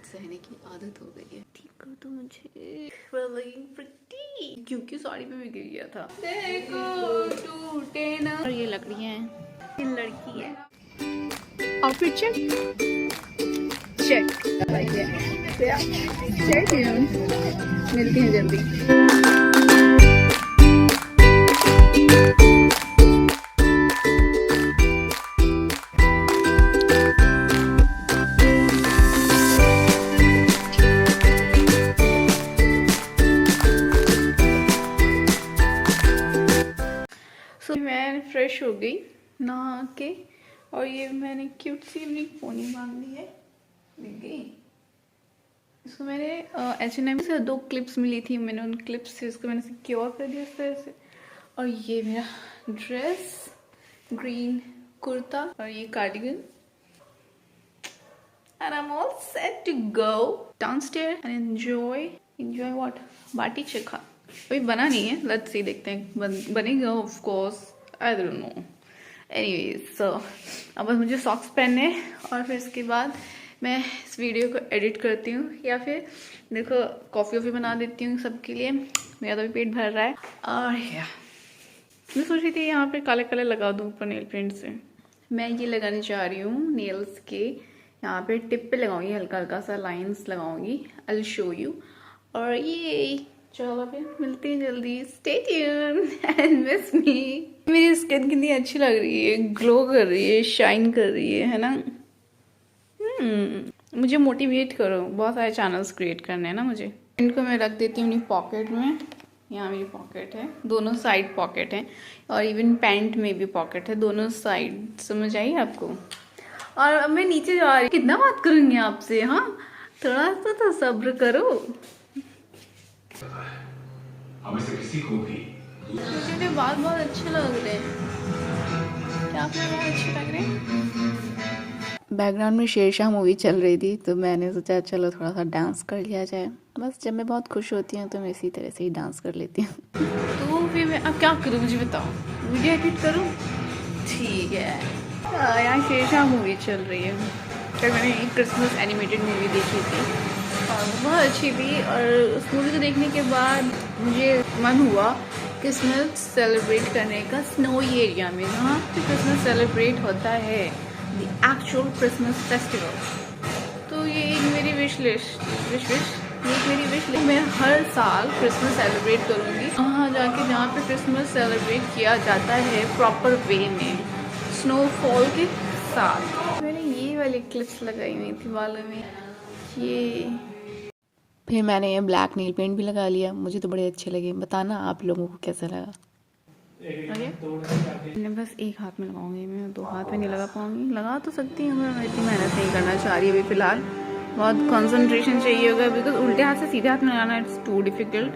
सहने की आदत हो गई है। ठीक कर तो मुझे pretty, क्योंकि साड़ी पे भी गिर गया था। देखो टूटे ना। और ये लकड़ियाँ हैं, ये लड़की है। आउटफिट चेक मिलती हैं जल्दी। मैं फ्रेश हो गई नहा के, और ये मैंने क्यूट सी अपनी पोनी बांध ली है, दिख गई। इसको मैंने H&M से 2 क्लिप्स मिली थी, मैंने उन क्लिप्स से इसको मैंने सिक्योर कर दिया इस तरह से। और ये मेरा ड्रेस, ग्रीन कुर्ता और ये cardigan, and I'm all set to go downstairs and enjoy what? बाटी चोखा। अभी बना नहीं है, लेट्स सी, देखते हैं बनेगा of course, I don't know. Anyways so अब बस मुझे सॉक्स पहनने और फिर इसके बाद मैं इस वीडियो को एडिट करती हूँ, या फिर देखो कॉफ़ी वॉफ़ी बना देती हूँ सबके लिए। मेरा तो भी पेट भर रहा है। और या मैं सोच रही थी यहाँ पे काले काले लगा दूँ ऊपर नेल पेंट से। मैं ये लगाने जा रही हूँ नेल्स के, यहाँ पे टिप पे लगाऊंगी, हल्का हल्का सा लाइंस लगाऊंगी। I will show you. और ये चलो फिर मिलते हैं जल्दी। स्टे ट्यून्ड एंड मिस मी। मेरी स्किन कितनी अच्छी लग रही है, ग्लो कर रही है, शाइन कर रही है ना। मुझे मोटिवेट करो, बहुत सारे चैनल्स क्रिएट करने हैं ना मुझे। इनको मैं रख देती हूँ अपनी पॉकेट में। यहाँ मेरी पॉकेट है, दोनों साइड पॉकेट है, और इवन पैंट में भी पॉकेट है, दोनों साइड। समझ आई आपको? और अब मैं नीचे जा रही हूँ। कितना बात करूंगी आपसे, हाँ थोड़ा सा तो सब्र करो। हमें से किसी को भी मुझे बाल बहुत अच्छे लग रहे हैं। क्या आपने बहुत अच्छे लग रहे हैं? बैकग्राउंड में शेरशाह मूवी चल रही थी, तो मैंने सोचा चलो थोड़ा सा डांस कर लिया जाए। बस जब मैं बहुत खुश होती हूँ तो मैं इसी तरह से ही डांस कर लेती हूँ। तो फिर मैं अब क्या करूँ, मुझे बताओ। वीडियो एडिट करूँ? ठीक है। यहाँ शेरशाह मूवी चल रही है। फिर मैंने एक क्रिसमस एनिमेटेड मूवी देखी थी और बहुत अच्छी थी। और उस मूवी को देखने के बाद मुझे मन हुआ क्रिसमस सेलिब्रेट करने का स्नोई एरिया में, जहाँ पे क्रिसमस सेलिब्रेट होता है, द एक्चुअल क्रिसमस फेस्टिवल। तो ये एक मेरी विश लिस्ट मैं हर साल क्रिसमस सेलिब्रेट करूँगी वहाँ जाके, जहाँ पे क्रिसमस सेलिब्रेट किया जाता है प्रॉपर वे में, स्नोफॉल के साथ। मैंने ये वाली क्लिप्स लगाई हुई थी बालों में। ये फिर मैंने ये ब्लैक नील पेंट भी लगा लिया, मुझे तो बड़े अच्छे लगे। बताना आप लोगों को कैसा लगा। मैं बस एक हाथ में लगाऊंगी, मैं 2 हाथ में नहीं लगा पाऊंगी। लगा तो सकती हूँ, मैं इतनी मेहनत नहीं करना चाह रही अभी फ़िलहाल। बहुत कंसंट्रेशन चाहिए होगा, बिकॉज उल्टे हाथ से सीधे हाथ में लगाना इट्स टू डिफिकल्ट।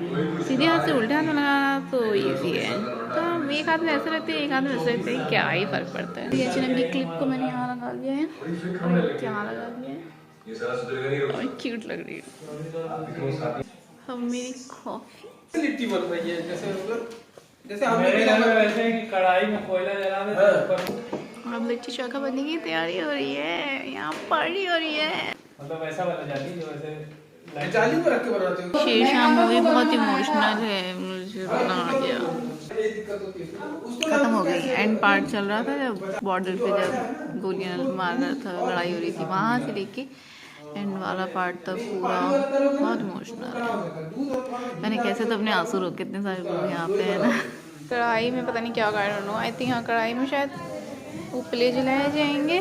सीधे हाथ से उल्टे हाथ में लगाना तो ईजी है। तो एक हाथ में ऐसे रहते हैं, एक हाथ में ऐसे रहते हैं, क्या ही फर्क पड़ता है। ये H&M की क्लिप को मैंने यहाँ लगा लिया है, और यहाँ लगा लिया है, और क्यूट लग रही है। अब मेरी कॉफी लिट्टी बन रही है, जैसे हमने कढ़ाई में कोयला जला देते। अब लिट्टी चोखा बनने की तैयारी हो रही है, यहाँ पार्टी हो रही है। मतलब ऐसा वाला जाली जो ऐसे जाली में रख के बनाते हो। शेरशाह मूवी बहुत इमोशनल है, मुझे रोना आ गया। खत्म हो गई, एंड पार्ट चल रहा था जब बॉर्डर पे जब गोलियां मार रहा था, लड़ाई हो रही थी, वहां से लेके एंड वाला पार्ट तक पूरा बहुत इमोशनल है। मैंने कैसे तो अपने आंसू रोक के, इतने सारे लोग यहाँ पे है ना। कढ़ाई में पता नहीं क्या कर रहा हूँ, आई थिंक हाँ कढ़ाई में शायद उपले जलाए जाएंगे।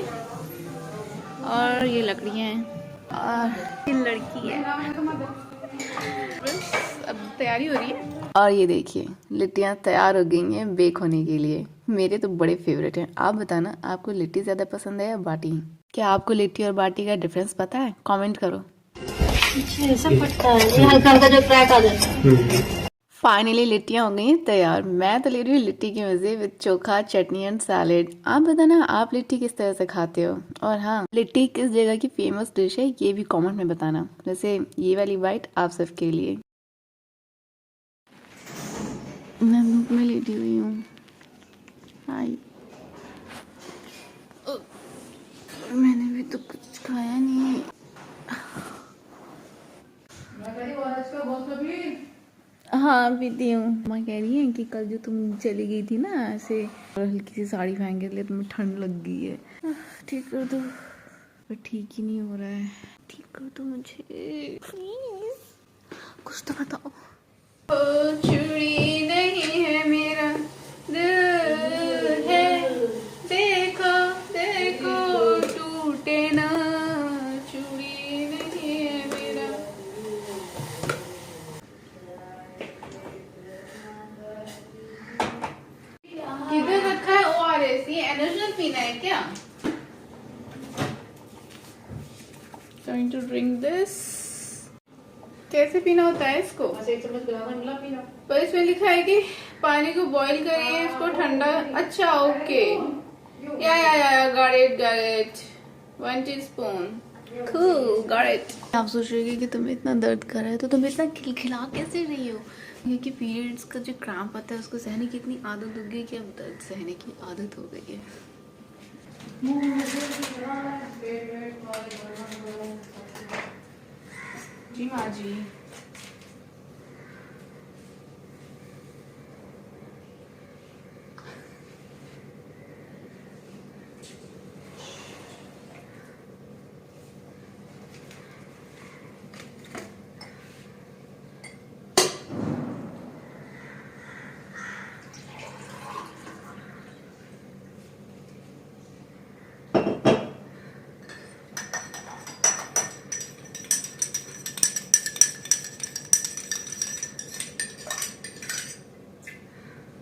और ये लकड़ियाँ हैं और ये लड़की है। बस अब तैयारी हो रही है। और ये देखिए लिट्टियाँ तैयार हो गई हैं बेक होने के लिए। मेरे तो बड़े फेवरेट हैं। आप बताना आपको लिट्टी ज़्यादा पसंद है या बाटी? क्या आपको लिट्टी और बाटी का डिफरेंस पता है? कमेंट करो। ऐसा पड़ता है, हल्का हल्का जो क्रैक आ जाता है। फाइनली लिट्टियाँ हो गई हैं तैयार। मैं तो ले रही हूँ लिट्टी के मज़े with chokha, chutney and salad. आप बताना आप लिट्टी किस तरह से खाते हो, और हाँ लिट्टी किस जगह की फेमस डिश है ये भी कमेंट में बताना। जैसे ये वाली बाइट आप सबके लिए। मैं धूप में लेटी हुई हूँ। हाय, मैंने भी तो कुछ खाया नहीं। हाँ पीती हूँ। माँ कह रही है कि कल जो तुम चली गई थी ना ऐसे और हल्की सी साड़ी पहन के लिए तुम्हें ठंड लग गई है। ठीक कर दो। पर ठीक ही नहीं हो रहा है। ठीक कर दो मुझे प्लीज, कुछ तो बताओ। चूड़ी नहीं है मेरा दिल है, देखो देखो टूटे ना, चूड़ी नहीं है मेरा। किधर रखा है ORS? ये एनर्जी पीना है क्या? Going to drink this. कैसे पीना होता है इसको? एक चम्मच पिला पीना। पर इसमें लिखा है कि पानी को बॉईल करिए, इसको ठंडा। अच्छा ओके, या got it 1 teaspoon cool got it। आप सोच रहे हो कि तुम्हें इतना दर्द कर रहा है तो तुम इतना खिलखिला कैसे रही हो? क्योंकि पीरियड्स का जो क्रैम्प आता है उसको सहने की इतनी आदत हो गई कि अब दर्द सहने की आदत हो गई है। जी माँ जी।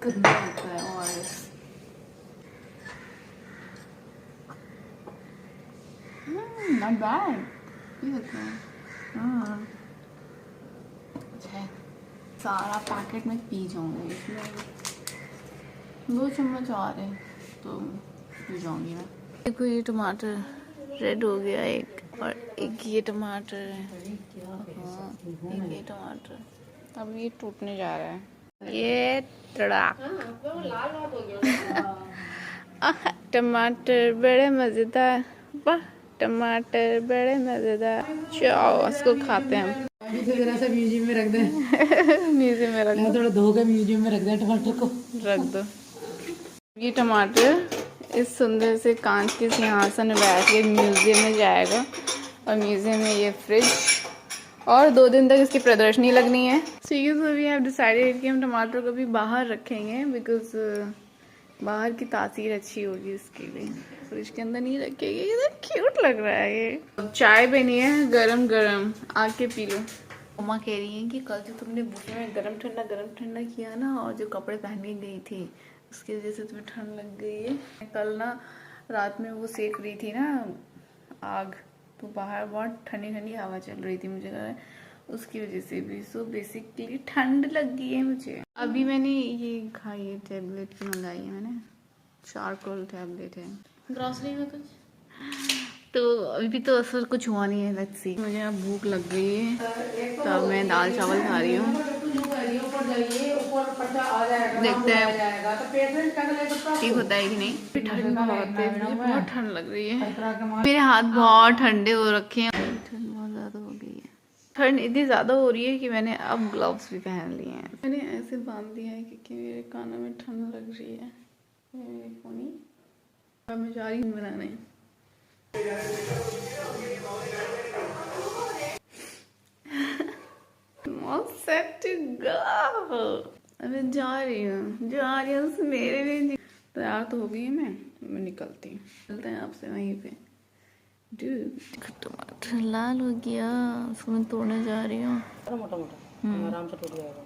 गंदा होता है ORS। not bad। ये होता है। हाँ सारा पैकेट में पी जाऊंगी, इसमें 2 चम्मच और है तो पी जाऊंगी मैं। देखो ये टमाटर रेड हो गया एक, और एक ये टमाटर है। हाँ एक ये टमाटर, अब ये टूटने जा रहा है। ये तड़ाक टमाटर बड़े मजेदार, वाह टमाटर बड़े मजेदार। चलो इसको खाते हैं हम। जरा सा म्यूजियम में रख दे। म्यूजियम में रख दो, थोड़ा धो के म्यूजियम में रख दे टमाटर को। रख दो। ये टमाटर इस सुंदर से कांच के सिंहासन में बैठ के म्यूजियम में जाएगा, और म्यूजियम में ये फ्रिज, और 2 दिन तक इसकी प्रदर्शनी लगनी है। ठीक है, सो वी हैव डिसाइडेड कि हम टमाटर को भी बाहर रखेंगे, बिकॉज बाहर की तासीर अच्छी होगी इसके लिए, फ्रिज के अंदर नहीं रखेंगे। ये तो क्यूट लग रहा है। ये चाय बनी है गरम गरम, आके पी लो। मम्मा कह रही है कि कल जो तुमने बुफे में गरम ठंडा किया ना, और जो कपड़े पहन के गई थी उसकी वजह से तुम्हें ठंड लग गई है। कल ना रात में वो सेक रही थी ना आग, तो बाहर बहुत ठंडी ठंडी हवा चल रही थी, मुझे लग रहा है उसकी वजह से भी। सो बेसिकली ठंड लग गई है मुझे। अभी मैंने ये खाई है टेबलेट मंगाई है मैंने, चारकोल टेबलेट है। ग्रॉसरी में कुछ तो अभी तो असर कुछ हुआ नहीं है। Let's see. मुझे अब भूख लग गई है तो अब मैं दाल चावल खा रही हूँ। देखते हैं ठीक होता है कि नहीं। ठंड बहुत है, मुझे बहुत ठंड लग रही है। मेरे हाथ बहुत ठंडे हो रखे हैं, ठंड बहुत ज़्यादा हो गई है। ठंड इतनी ज़्यादा हो रही है कि मैंने अब ग्लव्स भी पहन लिए हैं। मैंने ऐसे बांध दिया है क्योंकि मेरे कानों में ठंड लग रही है। मेरी फोनी अब मैं जा रही हूँ बनाने। All set to go। अब मैं जा रही हूँ मेरे लिए। तैयार तो हो गई है मैं निकलती हूँ। चलते हैं आपसे वहीं पे। टमाटर लाल हो गया, उसको मैं तोड़ने जा रही हूँ। मोटा मोटा आराम से टूट जाएगा।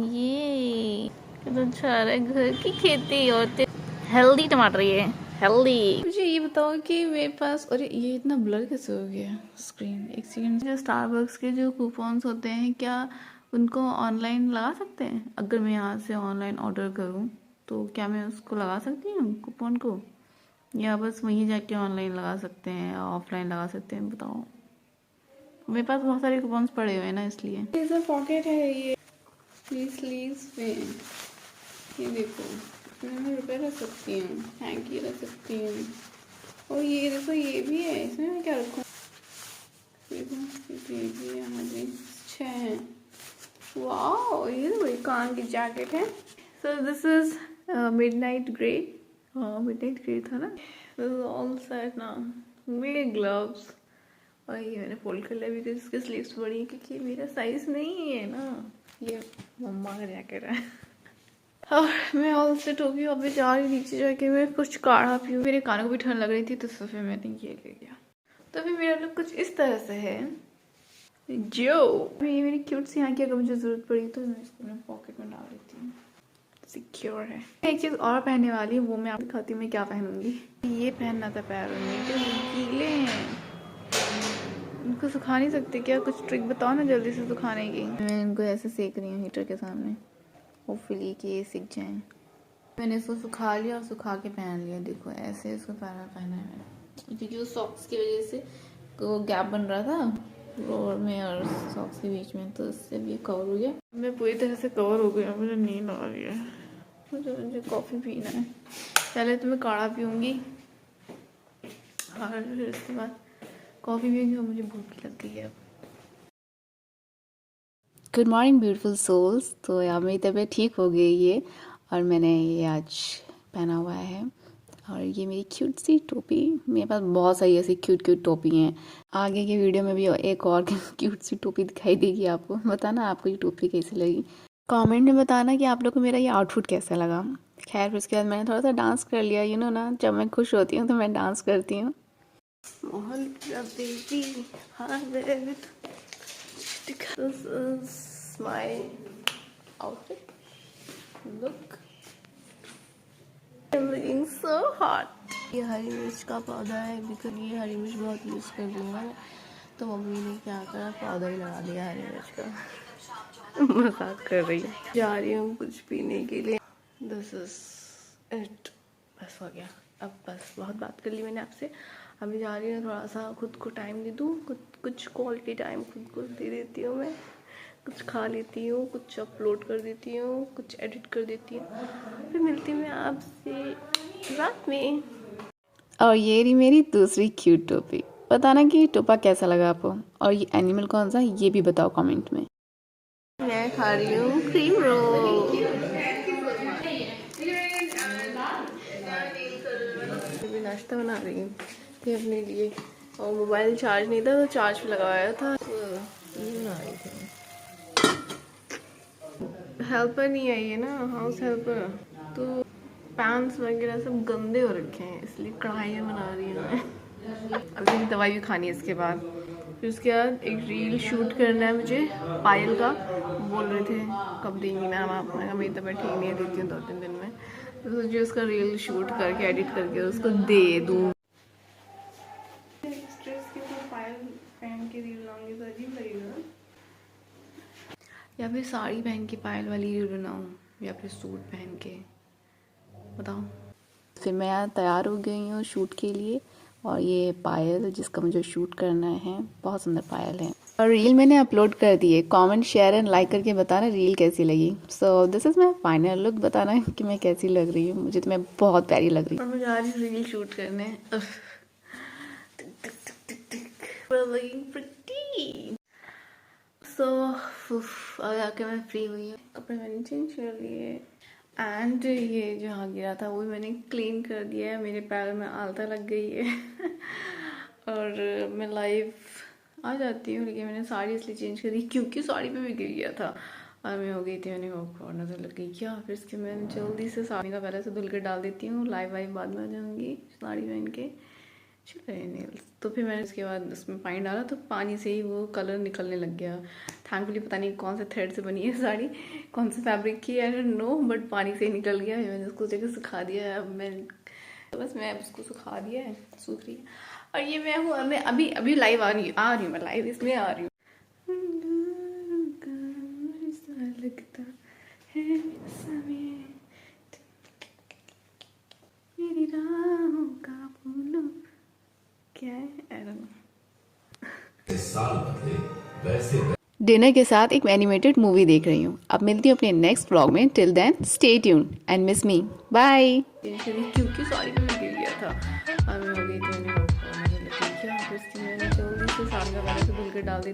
ये कितना अच्छा आ रहा है, घर की खेती और हेल्दी टमाटर। ये हेल्दी। मुझे ये बताओ कि मेरे पास, अरे ये इतना ब्लर कैसे हो गया स्क्रीन? एक सेकंड। जो स्टारबक्स के जो कूपन्स होते हैं, क्या उनको ऑनलाइन लगा सकते हैं? अगर मैं यहाँ से ऑनलाइन ऑर्डर करूँ तो क्या मैं उसको लगा सकती हूँ कूपन को, या बस वहीं जाके ऑनलाइन लगा सकते हैं या ऑफलाइन लगा सकते हैं? बताओ। मेरे पास बहुत सारे कूपन्स पड़े हुए हैं ना, इसलिए। ये पॉकेट है ये स्लीव्स में, ये देखो इसमें मैं रुपए रख सकती हूँ, हैंकी रख सकती हूँ। और ये देखो ये भी है, इसमें मैं क्या रखूँ? ये भी है, यहाँ भी 6 हैं। वाओ, ये तो बड़ी काम की जैकेट है। So this is midnight grey. हाँ मिडनाइट ग्रे था ना। This is all set now. मेरे ग्लव्स, और ये मैंने फोल्ड कर लिया बिकॉज इसके स्लीव्स बड़ी है क्योंकि मेरा साइज नहीं है ना। ये मम्मा का जैकेट है। और मैं ऑल सेट हो गई। अभी जा रही नीचे जाके मैं कुछ काढ़ा पीऊँ। मेरे कानों को भी ठंड लग रही थी तो फिर मैंने ये ले लिया। तो फिर मेरा लुक कुछ इस तरह से है। जो ये मेरी क्यूट सी यहाँ की अगर मुझे जरूरत पड़ी तो मैं इसको अपने पॉकेट में डाल देती हूँ। सिक्योर है। एक चीज और पहनने वाली है, वो मैं आपको दिखाती हूँ मैं क्या पहनूंगी। ये पहनना था पैरों में, जो गीले हैं इनको सुखा नहीं सकते क्या? कुछ ट्रिक बताओ ना जल्दी से सुखाने की। मैं इनको ऐसे सेक रही हूँ हीटर के सामने, होपफुली कि ये सीख जाएं। मैंने इसको सुखा लिया और सुखा के पहन लिया। देखो ऐसे इसको पैर में पहना है मैंने, क्योंकि वो सॉक्स की वजह से वो गैप बन रहा था फ्लोर में और सॉक्स के बीच में, तो इससे भी कवर हो गया। मैं पूरी तरह से कवर हो गया। मुझे नींद आ रही है, मुझे कॉफ़ी पीना है। पहले तो मैं काढ़ा पीऊँगी और फिर उसके बाद कॉफ़ी पीऊँगी और मुझे भूख लग गई है अब। Good morning beautiful souls. तो यार मेरी तबीयत ठीक हो गई है और मैंने ये आज पहना हुआ है। और ये मेरी क्यूट सी टोपी, मेरे पास बहुत सारी ऐसी क्यूट टोपी हैं। आगे के वीडियो में भी एक और क्यूट सी टोपी दिखाई देगी आपको। बताना आपको ये टोपी कैसी लगी, कमेंट में बताना कि आप लोग को मेरा ये आउटफिट कैसा लगा। खैर फिर उसके बाद मैंने थोड़ा सा डांस कर लिया। यू नो ना, जब मैं खुश होती हूँ तो मैं डांस करती हूँ। This is my outfit. Look, I'm looking so hot. ये हरी मिर्च का पौधा है, बिकॉज ये हरी मिर्च बहुत यूज़ कर रही हूँ मैं, तो मम्मी ने क्या करा, पौधा ही लगा दिया हरी मिर्च का। मजाक कर रही है। जा रही हूँ कुछ पीने के लिए। This is it. बस हो गया अब, बस बहुत बात कर ली मैंने आपसे। अभी जा रही हूँ, थोड़ा सा खुद को टाइम दे दूँ, कुछ क्वालिटी टाइम खुद को दे देती हूँ मैं। कुछ खा लेती हूँ, कुछ अपलोड कर देती हूँ, कुछ एडिट कर देती हूँ, फिर मिलती हूँ मैं आपसे रात में। और ये रही मेरी दूसरी क्यूट टोपी। बताना कि टोपा कैसा लगा आपको, और ये एनिमल कौन सा ये भी बताओ कमेंट में। मैं खा रही हूँ क्रीम रोल। अभी नाश्ता बना रही हूँ ये अपने लिए, और मोबाइल चार्ज नहीं था तो चार्ज पे लगाया था। ये बना रही थी। हेल्पर नहीं आई है ना, हाउस हेल्पर, तो पैंस वगैरह सब गंदे हो रखे हैं, इसलिए कढ़ाइयाँ बना रही हूँ मैं। अभी दवाई भी खानी है इसके बाद। फिर उसके बाद एक रील शूट करना है मुझे पायल का। बोल रहे थे कब देंगी मैम आप, मैं मेरी तबीयत ठीक नहीं है, देती हूँ 2-3 दिन में। तो सोचिए उसका रील शूट करके एडिट करके उसको दे दूँ। पायल पहन के रील लाऊंगी तो अजीब लगेगा, या फिर साड़ी पहन के पायल वाली रील बनाऊँ, या फिर सूट पहन के, बताओ। फिर मैं यहाँ तैयार हो गई हूँ शूट के लिए, और ये पायल जिसका मुझे शूट करना है, बहुत सुंदर पायल है। और रील मैंने अपलोड कर दी है। कमेंट शेयर एंड लाइक करके बताना रील कैसी लगी। So this is my final look. बताना कि मैं कैसी लग रही हूँ। मुझे तो मैं बहुत प्यारी लग रही हूँ। और मैं जा रही हूँ रील शूट करने। सो अब आके मैं फ्री हुई हूँ, कपड़े मैंने चेंज कर लिए एंड ये जहाँ गिरा था वो भी मैंने क्लीन कर दिया है। मेरे पैर में आलता लग गई है और मैं लाइव आ जाती हूँ, लेकिन मैंने साड़ी इसलिए चेंज कर दी क्योंकि साड़ी पे भी गिर गया था और मैं हो गई थी, मैंने और नज़र लग गई क्या। फिर इसके मैं जल्दी से साड़ी का पहले से धुल के डाल देती हूँ, लाइव वाइव बाद में आ जाऊँगी साड़ी पहन के। चल रहे नेल्स। तो फिर मैंने उसके बाद उसमें पानी डाला तो पानी से ही वो कलर निकलने लग गया। थैंकफुली पता नहीं कौन से थ्रेड से बनी है साड़ी, कौन से फैब्रिक की, आई डोंट नो, बट पानी से ही निकल गया। मैंने उसको जगह सुखा दिया है। अब मैं बस मैं उसको सुखा दिया है, सूख रही है। और ये मैं हूँ, मैं अभी लाइव आ रही हूँ, मैं लाइव इसलिए आ रही हूँ। लगता है मेरी राहों का फूलों क्या है, I don't know। साल बदले वैसे डिनर के साथ एक एनिमेटेड मूवी देख रही हूँ। अब मिलती हूँ अपने नेक्स्ट व्लॉग में। Till then stay tuned and miss me. Bye. क्योंकि साड़ी पे मैं गिर गया था और मैं हो गई थी, मैंने क्या, फिर मैंने जल्दी से सामने वाले से धुल के डाल दी।